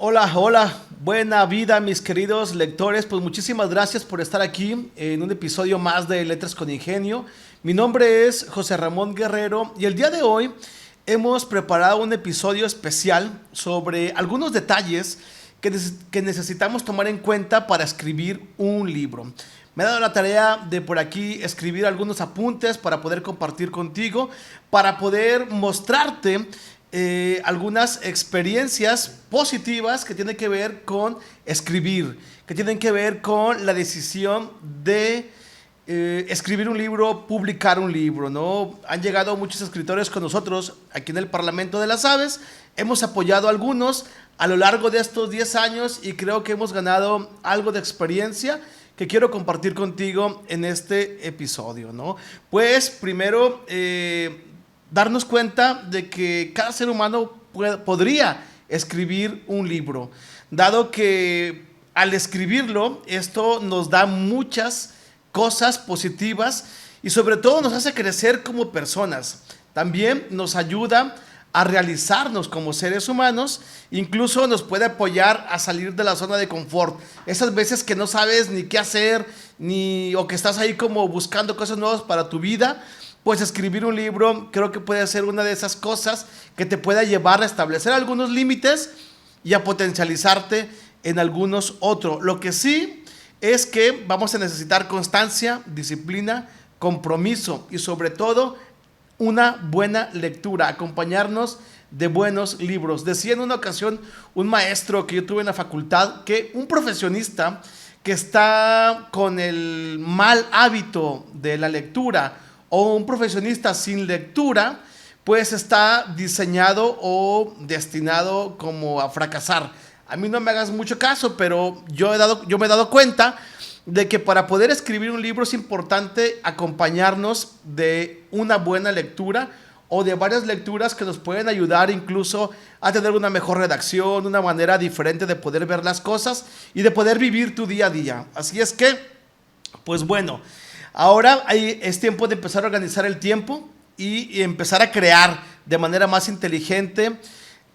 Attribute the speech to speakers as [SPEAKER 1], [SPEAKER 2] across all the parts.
[SPEAKER 1] Hola, hola, buena vida mis queridos lectores, pues muchísimas gracias por estar aquí en un episodio más de Letras con Ingenio. Mi nombre es José Ramón Guerrero y el día de hoy hemos preparado un episodio especial sobre algunos detalles que necesitamos tomar en cuenta para escribir un libro. Me he dado la tarea de por aquí escribir algunos apuntes para poder compartir contigo, para poder mostrarte algunas experiencias positivas que tienen que ver con escribir, que tienen que ver con la decisión de escribir un libro, publicar un libro, ¿no? Han llegado muchos escritores con nosotros aquí en el Parlamento de las Aves, hemos apoyado a algunos a lo largo de estos 10 años y creo que hemos ganado algo de experiencia que quiero compartir contigo en este episodio, ¿no? Pues primero, darnos cuenta de que cada ser humano podría escribir un libro, dado que al escribirlo, esto nos da muchas cosas positivas y sobre todo nos hace crecer como personas. También nos ayuda a realizarnos como seres humanos, incluso nos puede apoyar a salir de la zona de confort. Esas veces que no sabes ni qué hacer, o que estás ahí como buscando cosas nuevas para tu vida, pues escribir un libro creo que puede ser una de esas cosas que te pueda llevar a establecer algunos límites y a potencializarte en algunos otros. Lo que sí es que vamos a necesitar constancia, disciplina, compromiso y sobre todo una buena lectura, acompañarnos de buenos libros. Decía en una ocasión un maestro que yo tuve en la facultad que un profesionista que está con el mal hábito de la lectura o un profesionista sin lectura, pues está diseñado o destinado como a fracasar. A mí no me hagas mucho caso, pero yo me he dado cuenta de que para poder escribir un libro es importante acompañarnos de una buena lectura o de varias lecturas que nos pueden ayudar incluso a tener una mejor redacción, una manera diferente de poder ver las cosas y de poder vivir tu día a día. Así es que, pues bueno, ahora es tiempo de empezar a organizar el tiempo y empezar a crear de manera más inteligente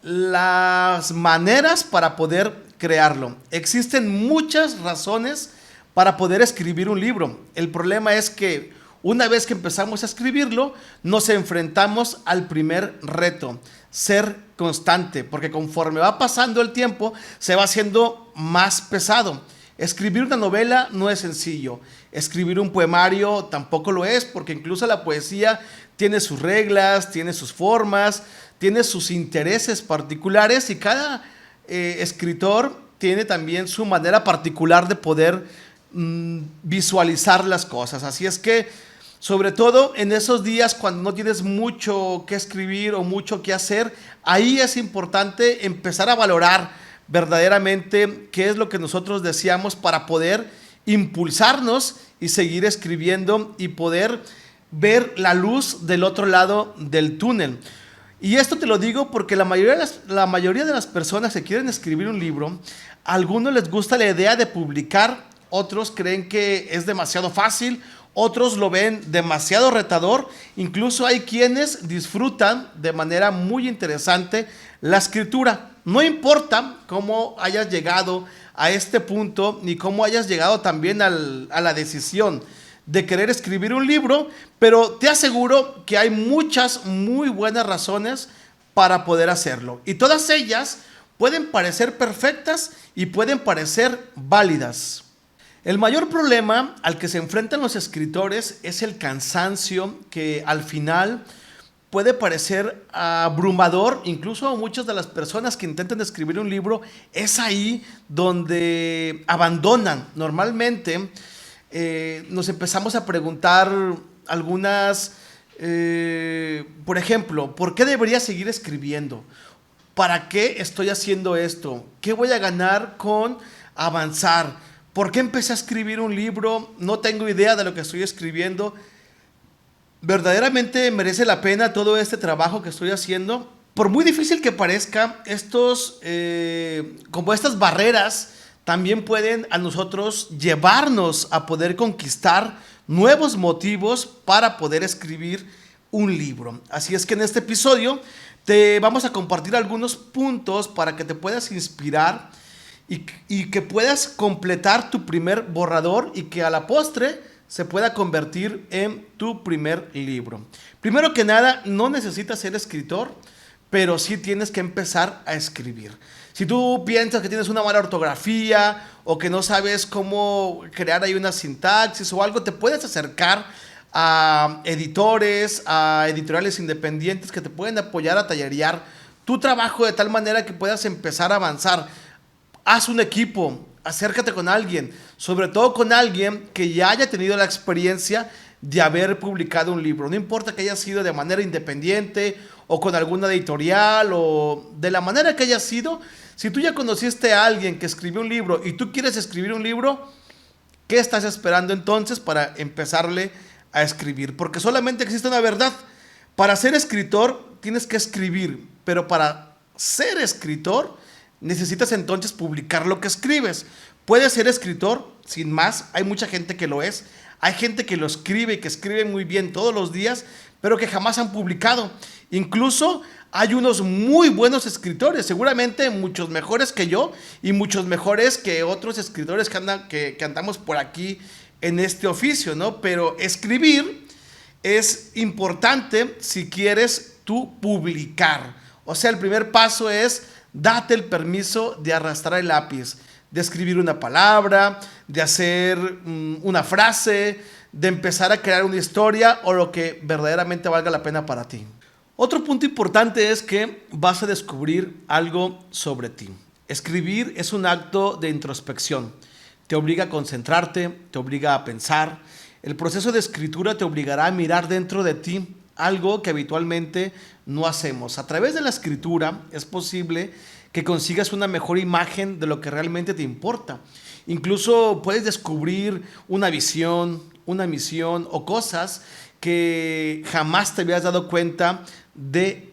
[SPEAKER 1] las maneras para poder crearlo. Existen muchas razones para poder escribir un libro. El problema es que una vez que empezamos a escribirlo, nos enfrentamos al primer reto, ser constante, porque conforme va pasando el tiempo, se va haciendo más pesado. Escribir una novela no es sencillo. Escribir un poemario tampoco lo es, porque incluso la poesía tiene sus reglas, tiene sus formas, tiene sus intereses particulares y cada escritor tiene también su manera particular de poder visualizar las cosas. Así es que, sobre todo en esos días cuando no tienes mucho que escribir o mucho que hacer, ahí es importante empezar a valorar verdaderamente qué es lo que nosotros deseamos para poder impulsarnos y seguir escribiendo y poder ver la luz del otro lado del túnel. Y esto te lo digo porque la mayoría de las personas que quieren escribir un libro, a algunos les gusta la idea de publicar, otros creen que es demasiado fácil, otros lo ven demasiado retador, incluso hay quienes disfrutan de manera muy interesante la escritura. No importa cómo hayas llegado a este punto, ni cómo hayas llegado también a la decisión de querer escribir un libro, pero te aseguro que hay muchas muy buenas razones para poder hacerlo. Y todas ellas pueden parecer perfectas y pueden parecer válidas. El mayor problema al que se enfrentan los escritores es el cansancio, que al final puede parecer abrumador. Incluso a muchas de las personas que intentan escribir un libro es ahí donde abandonan. Normalmente nos empezamos a preguntar algunas, por ejemplo, ¿por qué debería seguir escribiendo? ¿Para qué estoy haciendo esto? ¿Qué voy a ganar con avanzar? ¿Por qué empecé a escribir un libro? No tengo idea de lo que estoy escribiendo. ¿Verdaderamente merece la pena todo este trabajo que estoy haciendo? Por muy difícil que parezca, como estas barreras también pueden a nosotros llevarnos a poder conquistar nuevos motivos para poder escribir un libro. Así es que en este episodio Te vamos a compartir algunos puntos para que te puedas inspirar y que puedas completar tu primer borrador y que a la postre se pueda convertir en tu primer libro. Primero que nada, no necesitas ser escritor, pero sí tienes que empezar a escribir. Si tú piensas que tienes una mala ortografía o que no sabes cómo crear ahí una sintaxis o algo, te puedes acercar a editores, a editoriales independientes que te pueden apoyar a tallerear tu trabajo de tal manera que puedas empezar a avanzar. Haz un equipo, acércate con alguien, sobre todo con alguien que ya haya tenido la experiencia de haber publicado un libro. No importa que haya sido de manera independiente o con alguna editorial o de la manera que haya sido. Si tú ya conociste a alguien que escribió un libro y tú quieres escribir un libro, ¿qué estás esperando entonces para empezarle a escribir? Porque solamente existe una verdad. Para ser escritor tienes que escribir, pero para ser escritor necesitas entonces publicar lo que escribes. Puedes ser escritor sin más, hay mucha gente que lo es. Hay gente que lo escribe y que escribe muy bien todos los días, pero que jamás han publicado. Incluso hay unos muy buenos escritores, seguramente muchos mejores que yo y muchos mejores que otros escritores que andamos por aquí en este oficio, ¿no? Pero escribir es importante si quieres tú publicar. O sea, el primer paso es date el permiso de arrastrar el lápiz, de escribir una palabra, de hacer una frase, de empezar a crear una historia o lo que verdaderamente valga la pena para ti. Otro punto importante es que vas a descubrir algo sobre ti. Escribir es un acto de introspección. Te obliga a concentrarte, te obliga a pensar. El proceso de escritura te obligará a mirar dentro de ti, algo que habitualmente no hacemos. A través de la escritura es posible que consigas una mejor imagen de lo que realmente te importa. Incluso puedes descubrir una visión, una misión o cosas que jamás te habías dado cuenta de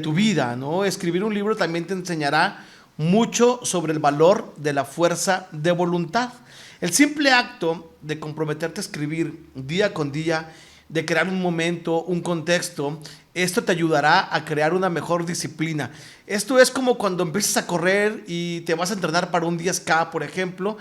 [SPEAKER 1] tu vida, ¿no? Escribir un libro también te enseñará mucho sobre el valor de la fuerza de voluntad. El simple acto de comprometerte a escribir día con día, de crear un momento, un contexto, esto te ayudará a crear una mejor disciplina. Esto es como cuando empiezas a correr y te vas a entrenar para un 10K, por ejemplo.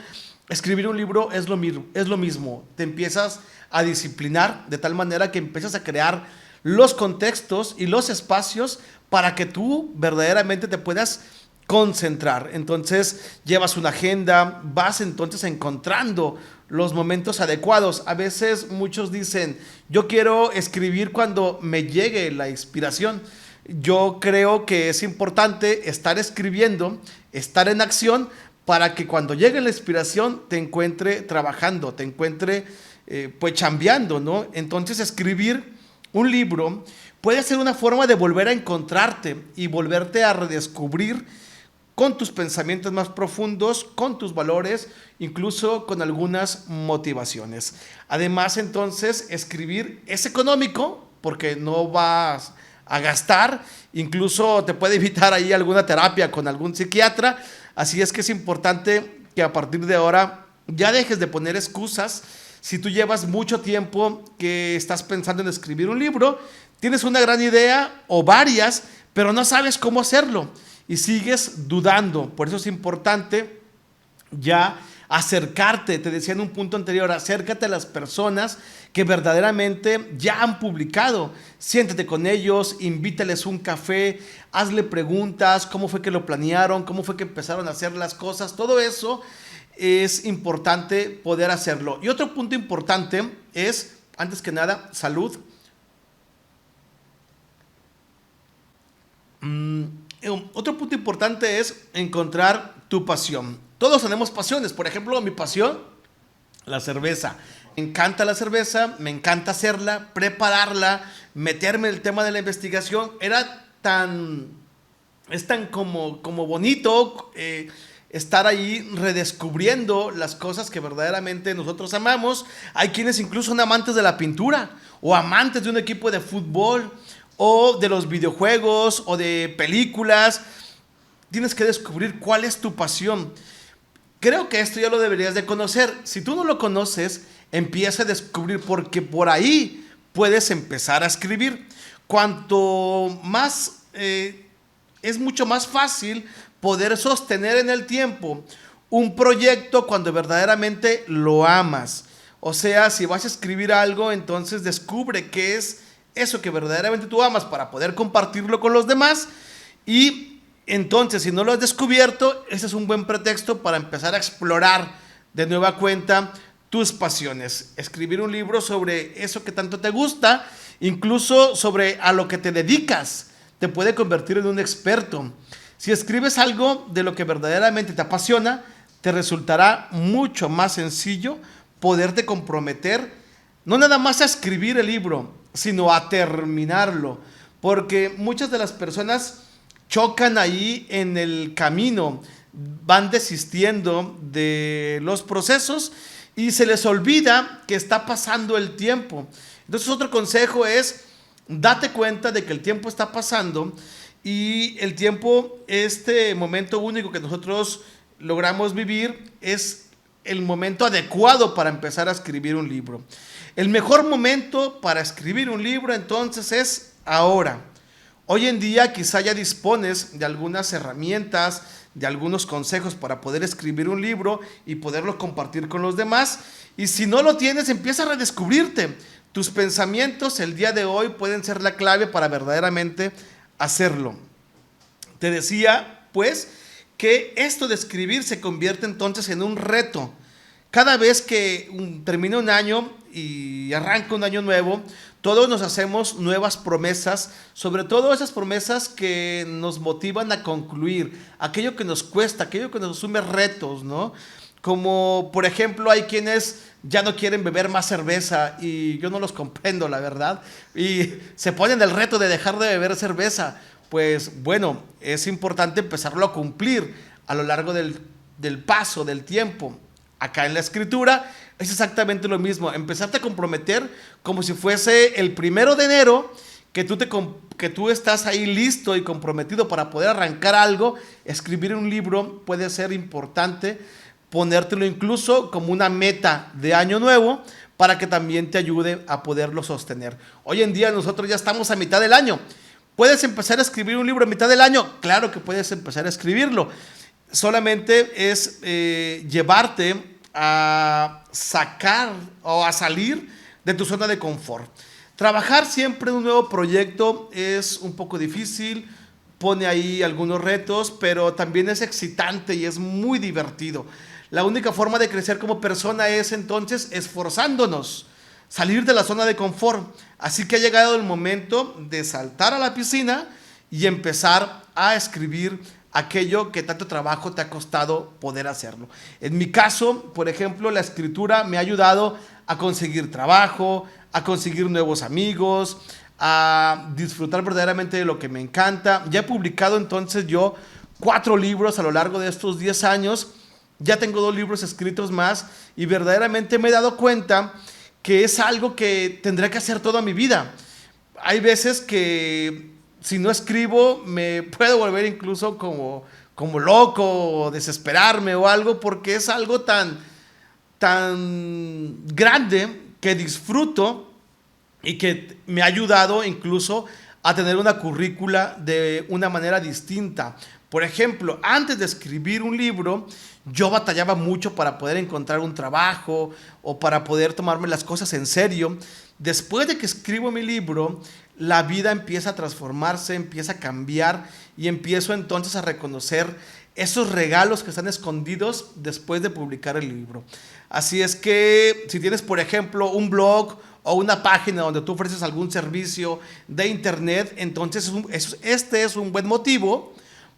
[SPEAKER 1] Escribir un libro es lo mismo. Te empiezas a disciplinar de tal manera que empiezas a crear los contextos y los espacios para que tú verdaderamente te puedas concentrar. Entonces llevas una agenda, vas entonces encontrando los momentos adecuados. A veces muchos dicen, yo quiero escribir cuando me llegue la inspiración. Yo creo que es importante estar escribiendo, estar en acción, para que cuando llegue la inspiración te encuentre trabajando, te encuentre pues chambeando, ¿no? Entonces escribir un libro puede ser una forma de volver a encontrarte y volverte a redescubrir con tus pensamientos más profundos, con tus valores, incluso con algunas motivaciones. Además, entonces, escribir es económico porque no vas a gastar, incluso te puede evitar ahí alguna terapia con algún psiquiatra, así es que es importante que a partir de ahora ya dejes de poner excusas. Si tú llevas mucho tiempo que estás pensando en escribir un libro, tienes una gran idea o varias, pero no sabes cómo hacerlo y sigues dudando. Por eso es importante ya acercarte, te decía en un punto anterior, acércate a las personas que verdaderamente ya han publicado. Siéntate con ellos, invítales un café, hazle preguntas, cómo fue que lo planearon, cómo fue que empezaron a hacer las cosas, todo eso es importante poder hacerlo. Y otro punto importante es, antes que nada, salud. Otro punto importante es encontrar tu pasión. Todos tenemos pasiones. Por ejemplo, mi pasión, la cerveza. Me encanta la cerveza, me encanta hacerla, prepararla, meterme en el tema de la investigación. Es tan como bonito estar ahí redescubriendo las cosas que verdaderamente nosotros amamos. Hay quienes incluso son amantes de la pintura o amantes de un equipo de fútbol o de los videojuegos o de películas. Tienes que descubrir cuál es tu pasión. Creo que esto ya lo deberías de conocer. Si tú no lo conoces, empieza a descubrir, porque por ahí puedes empezar a escribir. Cuanto más es mucho más fácil poder sostener en el tiempo un proyecto cuando verdaderamente lo amas. O sea, si vas a escribir algo, entonces descubre qué es eso que verdaderamente tú amas para poder compartirlo con los demás. Y entonces, si no lo has descubierto, ese es un buen pretexto para empezar a explorar de nueva cuenta tus pasiones. Escribir un libro sobre eso que tanto te gusta, incluso sobre a lo que te dedicas, te puede convertir en un experto. Si escribes algo de lo que verdaderamente te apasiona, te resultará mucho más sencillo poderte comprometer, no nada más a escribir el libro, sino a terminarlo. Porque muchas de las personas chocan ahí en el camino, van desistiendo de los procesos y se les olvida que está pasando el tiempo. Entonces otro consejo es, date cuenta de que el tiempo está pasando y el tiempo, este momento único que nosotros logramos vivir, es el momento adecuado para empezar a escribir un libro. El mejor momento para escribir un libro entonces es ahora. Hoy en día quizá ya dispones de algunas herramientas, de algunos consejos para poder escribir un libro y poderlo compartir con los demás. Y si no lo tienes, empieza a redescubrirte. Tus pensamientos el día de hoy pueden ser la clave para verdaderamente hacerlo. Te decía, pues, que esto de escribir se convierte entonces en un reto. Cada vez que termina un año y arranca un año nuevo, todos nos hacemos nuevas promesas, sobre todo esas promesas que nos motivan a concluir, aquello que nos cuesta, aquello que nos asume retos, ¿no? Como por ejemplo hay quienes ya no quieren beber más cerveza y yo no los comprendo, la verdad, y se ponen el reto de dejar de beber cerveza. Pues bueno, es importante empezarlo a cumplir a lo largo del paso del tiempo. Acá en la escritura es exactamente lo mismo, empezarte a comprometer como si fuese el 1 de enero, que tú estás ahí listo y comprometido para poder arrancar algo. Escribir un libro puede ser importante, ponértelo incluso como una meta de año nuevo para que también te ayude a poderlo sostener. Hoy en día nosotros ya estamos a mitad del año. ¿Puedes empezar a escribir un libro a mitad del año? Claro que puedes empezar a escribirlo. Solamente es llevarte a sacar o a salir de tu zona de confort. Trabajar siempre en un nuevo proyecto es un poco difícil, pone ahí algunos retos, pero también es excitante y es muy divertido. La única forma de crecer como persona es entonces esforzándonos, salir de la zona de confort. Así que ha llegado el momento de saltar a la piscina y empezar a escribir aquello que tanto trabajo te ha costado poder hacerlo. En mi caso, por ejemplo, la escritura me ha ayudado a conseguir trabajo, a conseguir nuevos amigos, a disfrutar verdaderamente de lo que me encanta. Ya he publicado entonces yo 4 libros a lo largo de estos 10 años. Ya tengo 2 libros escritos más y verdaderamente me he dado cuenta que es algo que tendré que hacer toda mi vida. Hay veces que si no escribo me puedo volver incluso como loco o desesperarme o algo, porque es algo tan grande que disfruto y que me ha ayudado incluso a tener una currícula de una manera distinta. Por ejemplo, antes de escribir un libro, yo batallaba mucho para poder encontrar un trabajo o para poder tomarme las cosas en serio. Después de que escribo mi libro, la vida empieza a transformarse, empieza a cambiar y empiezo entonces a reconocer esos regalos que están escondidos después de publicar el libro. Así es que si tienes, por ejemplo, un blog o una página donde tú ofreces algún servicio de internet, entonces este es un buen motivo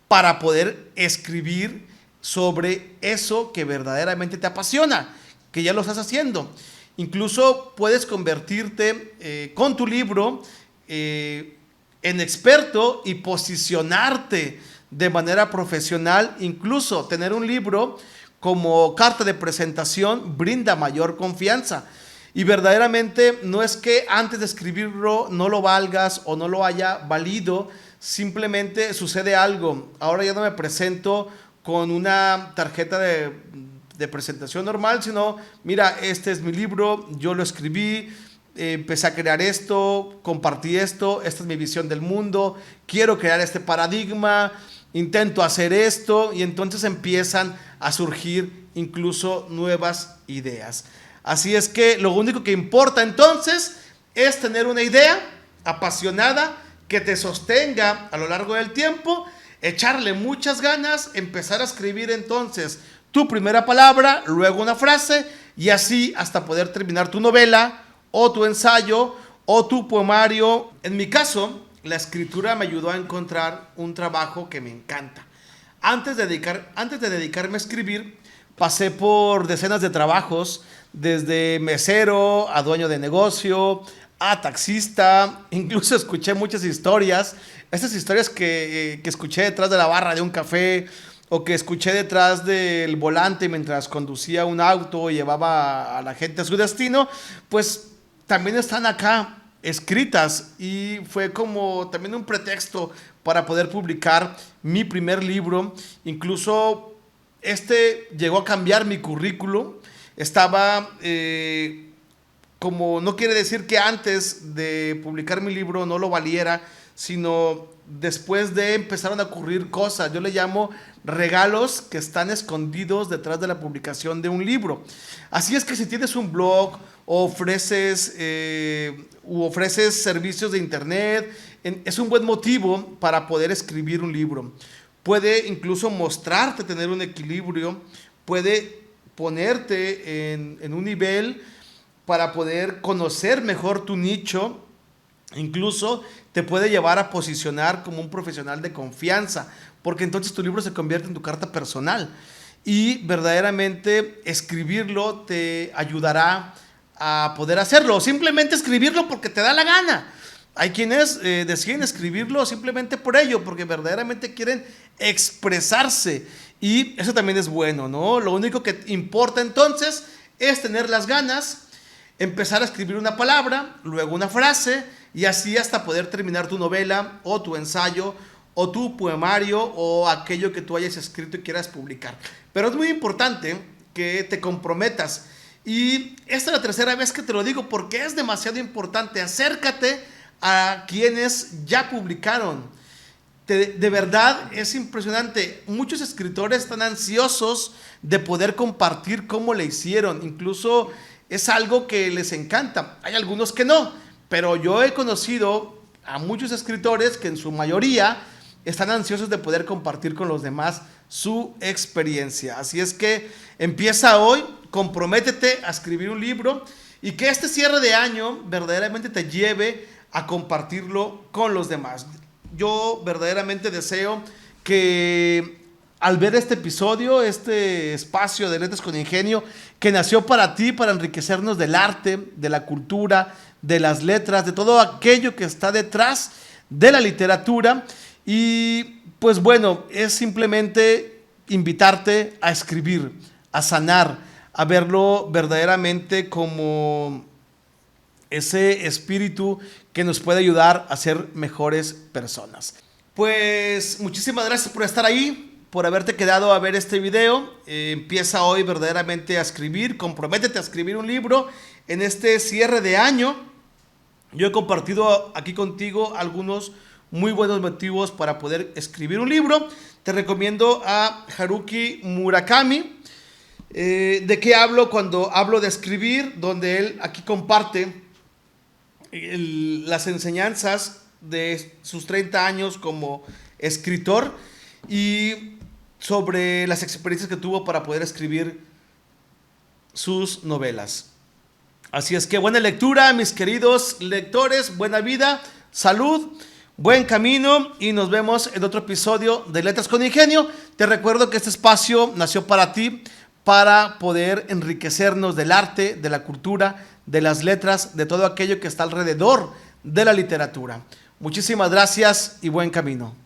[SPEAKER 1] para poder escribir sobre eso que verdaderamente te apasiona, que ya lo estás haciendo. Incluso puedes convertirte con tu libro en experto y posicionarte de manera profesional. Incluso tener un libro como carta de presentación brinda mayor confianza. Y verdaderamente no es que antes de escribirlo no lo valgas o no lo haya valido, simplemente sucede algo. Ahora ya no me presento con una tarjeta de presentación normal, sino, mira, este es mi libro, yo lo escribí, empecé a crear esto, compartí esto, esta es mi visión del mundo, quiero crear este paradigma, intento hacer esto, y entonces empiezan a surgir incluso nuevas ideas. Así es que lo único que importa entonces es tener una idea apasionada que te sostenga a lo largo del tiempo, echarle muchas ganas, empezar a escribir entonces tu primera palabra, luego una frase, y así hasta poder terminar tu novela o tu ensayo o tu poemario. En mi caso, la escritura me ayudó a encontrar un trabajo que me encanta. Antes de dedicarme a escribir, pasé por decenas de trabajos, desde mesero a dueño de negocio, a taxista. Incluso escuché muchas historias, estas historias que escuché detrás de la barra de un café, o que escuché detrás del volante mientras conducía un auto y llevaba a la gente a su destino, pues también están acá escritas, y fue como también un pretexto para poder publicar mi primer libro. Incluso llegó a cambiar mi currículum. Estaba como, no quiere decir que antes de publicar mi libro no lo valiera, sino después de empezaron a ocurrir cosas. Yo le llamo regalos que están escondidos detrás de la publicación de un libro. Así es que si tienes un blog o ofreces servicios de internet, es un buen motivo para poder escribir un libro. Puede incluso mostrarte tener un equilibrio, puede ponerte en un nivel para poder conocer mejor tu nicho. Incluso te puede llevar a posicionar como un profesional de confianza, porque entonces tu libro se convierte en tu carta personal, y verdaderamente escribirlo te ayudará a poder hacerlo, o simplemente escribirlo porque te da la gana. Hay quienes deciden escribirlo simplemente por ello, porque verdaderamente quieren expresarse, y eso también es bueno, ¿no? Lo único que importa entonces es tener las ganas, empezar a escribir una palabra, luego una frase, y así hasta poder terminar tu novela o tu ensayo o tu poemario o aquello que tú hayas escrito y quieras publicar. Pero es muy importante que te comprometas, y esta es la tercera vez que te lo digo porque es demasiado importante. Acércate a quienes ya publicaron. De verdad es impresionante. Muchos escritores están ansiosos de poder compartir cómo le hicieron. Incluso es algo que les encanta. Hay algunos que no, pero yo he conocido a muchos escritores que en su mayoría están ansiosos de poder compartir con los demás su experiencia. Así es que empieza hoy, comprométete a escribir un libro, y que este cierre de año verdaderamente te lleve a compartirlo con los demás. Yo verdaderamente deseo que al ver este episodio, este espacio de Letras con Ingenio, que nació para ti, para enriquecernos del arte, de la cultura, de las letras, de todo aquello que está detrás de la literatura. Y pues bueno, es simplemente invitarte a escribir, a sanar, a verlo verdaderamente como ese espíritu que nos puede ayudar a ser mejores personas. Pues muchísimas gracias por estar ahí, por haberte quedado a ver este video. Empieza hoy verdaderamente a escribir, comprométete a escribir un libro en este cierre de año. Yo he compartido aquí contigo algunos muy buenos motivos para poder escribir un libro. Te recomiendo a Haruki Murakami. ¿De qué hablo cuando hablo de escribir? Donde él aquí comparte las enseñanzas de sus 30 años como escritor y sobre las experiencias que tuvo para poder escribir sus novelas. Así es que buena lectura, mis queridos lectores, buena vida, salud, buen camino, y nos vemos en otro episodio de Letras con Ingenio. Te recuerdo que este espacio nació para ti, para poder enriquecernos del arte, de la cultura, de las letras, de todo aquello que está alrededor de la literatura. Muchísimas gracias y buen camino.